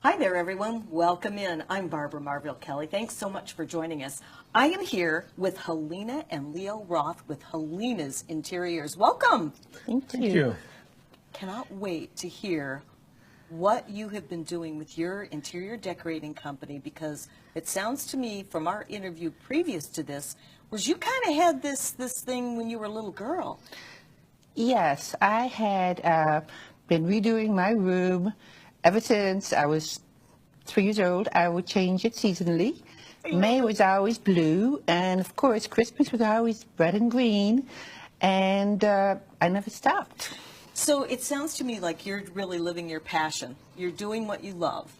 Hi there, everyone. Welcome in. I'm Barbara Marville Kelly. Thanks so much for joining us. I am here with Halina and Leo Roth with Halina's Interiors. Welcome. Thank Thank you. Cannot wait to hear what you have been doing with your interior decorating company, because it sounds to me from our interview previous to this was you kind of had this thing when you were a little girl. Yes, I had been redoing my room ever since I was 3 years old. I would change it seasonally. May was always blue, and of course Christmas was always red and green, and I never stopped. So it sounds to me like you're really living your passion. You're doing what you love.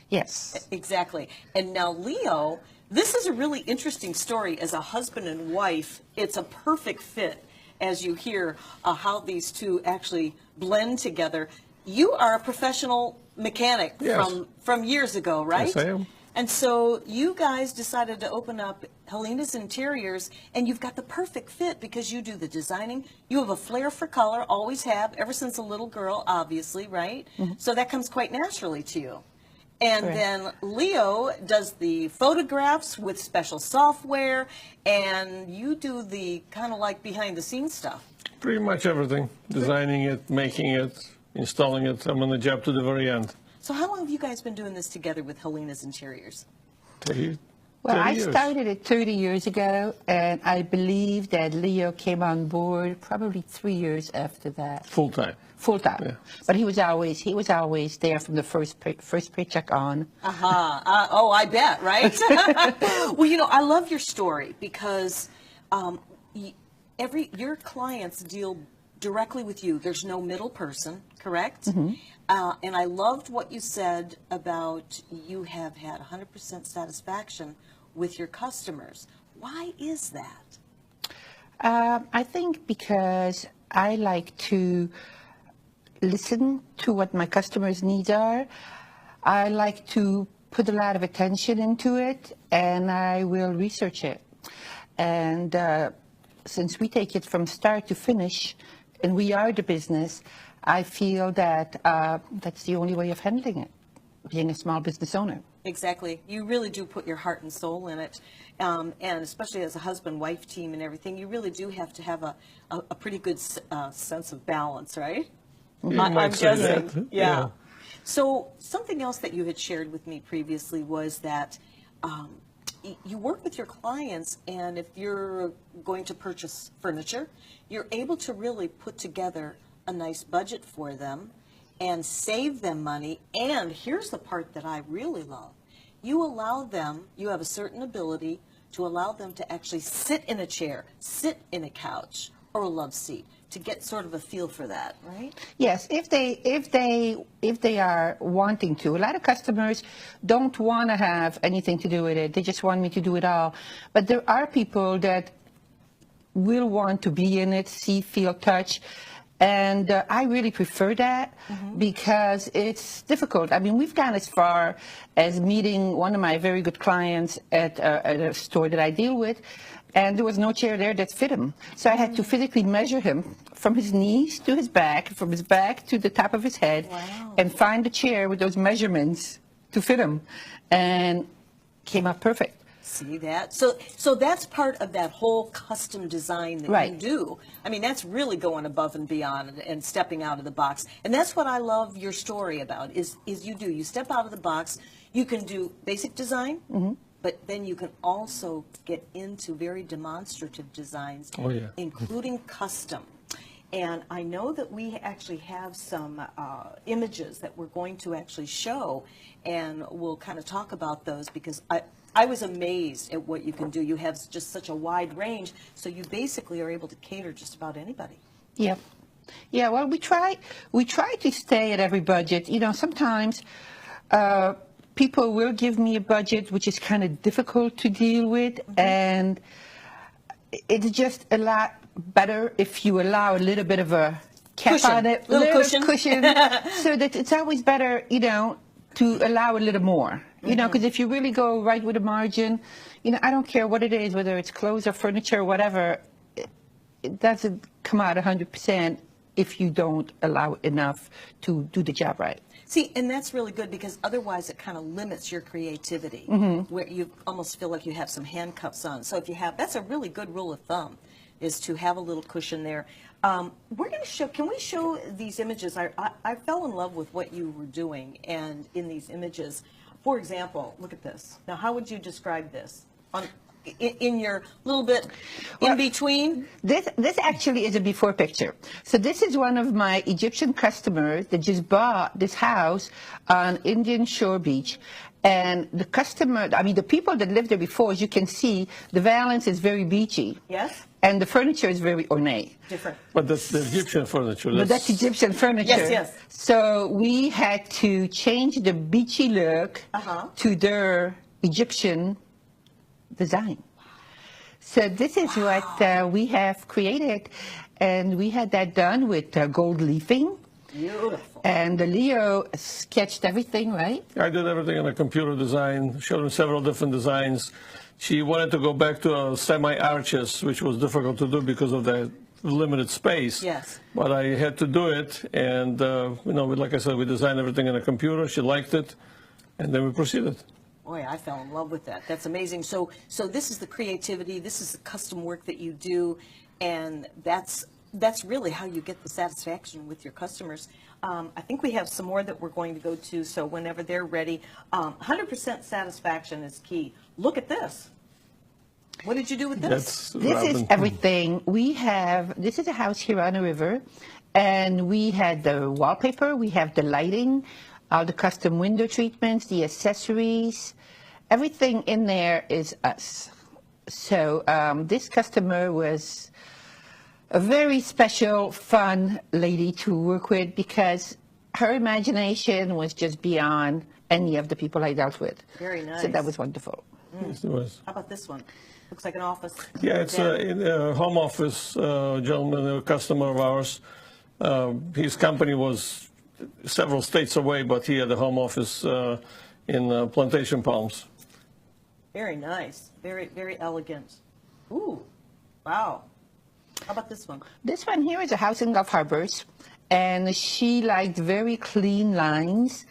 Yes. Exactly. And now, Leo, this is a really interesting story as a husband and wife. It's a perfect fit as you hear how these two actually blend together. You are a professional mechanic Yes. from years ago, right? Yes, I am. And so you guys decided to open up Halina's Interiors, and you've got the perfect fit because you do the designing. You have a flair for color, always have, ever since a little girl, obviously, right? So that comes quite naturally to you. And Correct. then Leo does the photographs with special software, and you do the kind of like behind the scenes stuff. Pretty much everything. Designing it, making it, installing it. I'm on the job to the very end. So how long have you guys been doing this together with Halina's Interiors? 30, Well, 30 I years. started it 30 years ago, and I believe that Leo came on board probably 3 years after that, Full time. full time. Yeah. But he was always there from the first paycheck on. Oh, I bet, right? Well, you know, I love your story because your clients deal directly with you. There's no middle person, correct? And I loved what you said about you have had 100% satisfaction with your customers. Why is that? I think because I like to listen to what my customers' needs are. I like to put a lot of attention into it, and I will research it. And since we take it from start to finish, and we are the business, I feel that that's the only way of handling it, being a small business owner. Exactly. You really do put your heart and soul in it. And especially as a husband-wife team and everything, you really do have to have a pretty good sense of balance, right? You I'm might say guessing. that. Yeah. So something else that you had shared with me previously was that you work with your clients, and if you're going to purchase furniture, you're able to really put together a nice budget for them and save them money. And here's the part that I really love. You allow them, you have a certain ability to allow them to actually sit in a chair, sit in a couch, or a love seat to get sort of a feel for that, right? Yes, if they are wanting to. A lot of customers don't want to have anything to do with it. They just want me to do it all. But there are people that will want to be in it, see, feel, touch. And I really prefer that because it's difficult. I mean, we've gone as far as meeting one of my very good clients at a store that I deal with, and there was no chair there that fit him. So I had to physically measure him from his knees to his back, from his back to the top of his head, and find a chair with those measurements to fit him, and came out perfect. See that? So that's part of that whole custom design that Right. you do. I mean, that's really going above and beyond and stepping out of the box. And that's what I love your story about is you step out of the box. You can do basic design, but then you can also get into very demonstrative designs, Oh, yeah. including custom. And I know that we actually have some images that we're going to actually show, and we'll kind of talk about those because I was amazed at what you can do. You have just such a wide range, so you basically are able to cater just about anybody. Yep. Yeah, well, we try to stay at every budget. You know, sometimes people will give me a budget which is kind of difficult to deal with, and it's just a lot better if you allow a little bit of a cap Cushion. on it, Little cushion, cushion. so that it's always better, you know, to allow a little more. You know, because if you really go right with a margin, you know, I don't care what it is, whether it's clothes or furniture or whatever, it doesn't come out 100% if you don't allow enough to do the job right. See, and that's really good because otherwise it kind of limits your creativity, where you almost feel like you have some handcuffs on. So if you have, that's a really good rule of thumb, is to have a little cushion there. We're going to show, can we show these images? I fell in love with what you were doing, and in these images, for example, look at this. Now, how would you describe this? In your little bit in between? This actually is a before picture. So this is one of my Egyptian customers that just bought this house on Indian Shore Beach. And the customer, I mean, the people that lived there before, as you can see, the valance is very beachy. Yes. And the furniture is very ornate. Different. But that's the Egyptian furniture. But that's Egyptian furniture. Yes, yes. So we had to change the beachy look to their Egyptian design. So this is what we have created, and we had that done with gold leafing. Beautiful. And Leo sketched everything, right? I did everything in a computer design, showed him several different designs. She wanted to go back to semi-arches, which was difficult to do because of the limited space. Yes. But I had to do it, and like I said, we designed everything in a computer. She liked it, and then we proceeded. Boy, I fell in love with that. That's amazing. So this is the creativity. This is the custom work that you do, and that's really how you get the satisfaction with your customers. I think we have some more that we're going to go to. So whenever they're ready, 100% satisfaction is key. Look at this. What did you do with this? This is everything. This is a house here on the river, and we had the wallpaper, we have the lighting, all the custom window treatments, the accessories, everything in there is us. So this customer was a very special, fun lady to work with because her imagination was just beyond any of the people I dealt with. Very nice. So that was wonderful. Yes, it was. How about this one? Looks like an office. Yeah, it's a home office gentleman, a customer of ours. His company was several states away, but he had a home office in Plantation Palms. Very nice. Very, very elegant. Ooh, wow. How about this one? This one here is a house in Gulf Harbors, and she liked very clean lines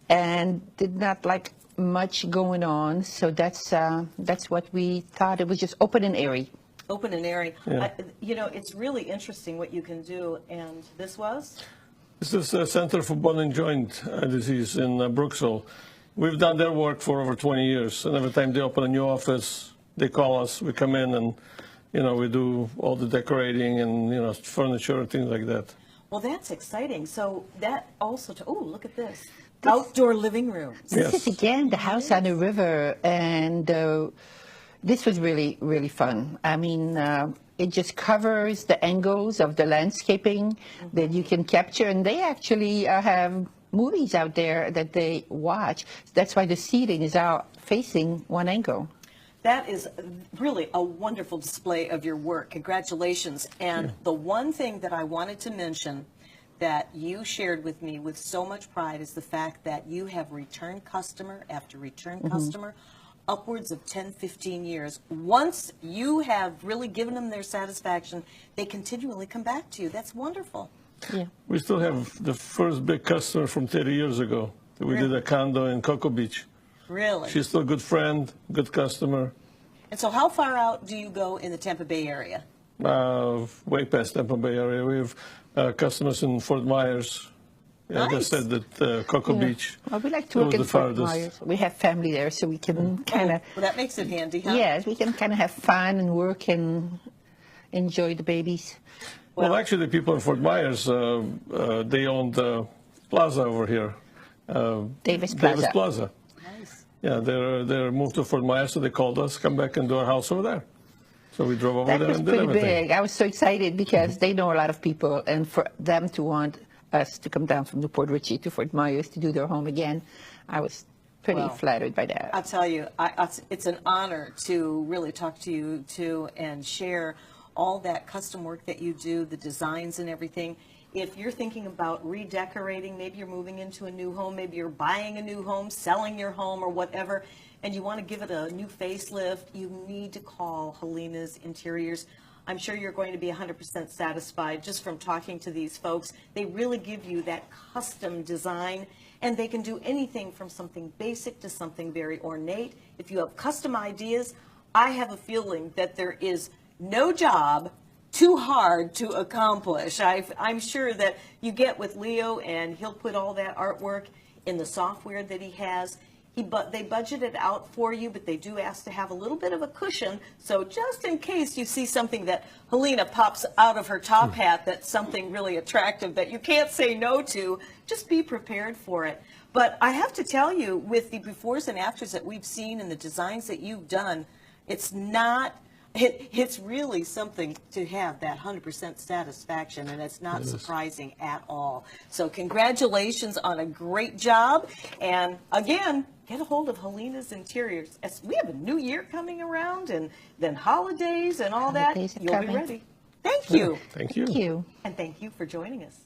and did not like much going on. So that's what we thought. It was just open and airy. Open and airy. Yeah. It's really interesting what you can do. And this was? This is the Center for Bone and Joint Disease in Brooksville. We've done their work for over 20 years, and every time they open a new office, they call us. We come in and, we do all the decorating and, furniture and things like that. Well, that's exciting. So that also, look at this. Outdoor living rooms. Yes. This is again the house on the river, and this was really, really fun. I mean, it just covers the angles of the landscaping that you can capture, and they actually have movies out there that they watch. That's why the seating is out facing one angle. That is really a wonderful display of your work. Congratulations. And the one thing that I wanted to mention that you shared with me with so much pride is the fact that you have return customer after return customer, upwards of 10, 15 years. Once you have really given them their satisfaction, they continually come back to you. That's wonderful. Yeah. We still have the first big customer from 30 years ago. We did a condo in Cocoa Beach. Really? She's still a good friend, good customer. And so how far out do you go in the Tampa Bay area? Way past Tampa Bay area. We have customers in Fort Myers. Yeah, Nice. I said that Cocoa Beach. Well, we like to That work was in the Fort farthest. Myers. We have family there, so we can kind of, Well, that makes it handy, huh? yes, we can kind of have fun and work and enjoy the babies. Well, actually, the people in Fort Myers, they owned Plaza over here. Davis Plaza. Davis Plaza. Nice. Yeah, they're moved to Fort Myers, so they called us, come back and do our house over there. So we drove over That there was and did pretty everything. big. I was so excited because they know a lot of people, and for them to want us to come down from Newport Richie to Fort Myers to do their home again, I was pretty Well, flattered by that. I'll tell you, it's an honor to really talk to you too and share all that custom work that you do, the designs and everything. If you're thinking about redecorating, maybe you're moving into a new home, maybe you're buying a new home, selling your home or whatever, and you want to give it a new facelift, you need to call Halina's Interiors. I'm sure you're going to be 100% satisfied just from talking to these folks. They really give you that custom design, and they can do anything from something basic to something very ornate. If you have custom ideas, I have a feeling that there is no job too hard to accomplish. I'm sure that you get with Leo, and he'll put all that artwork in the software that he has. They budget it out for you, but they do ask to have a little bit of a cushion. So just in case you see something that Halina pops out of her top hat, that's something really attractive that you can't say no to, just be prepared for it. But I have to tell you, with the befores and afters that we've seen and the designs that you've done, it's really something to have that 100% satisfaction, and it's not surprising at all. So congratulations on a great job. And again, get a hold of Halina's Interiors. As we have a new year coming around, and then holidays and all Holidays that. are You'll coming. be ready. Thank you. Thank you. Thank you. And thank you for joining us.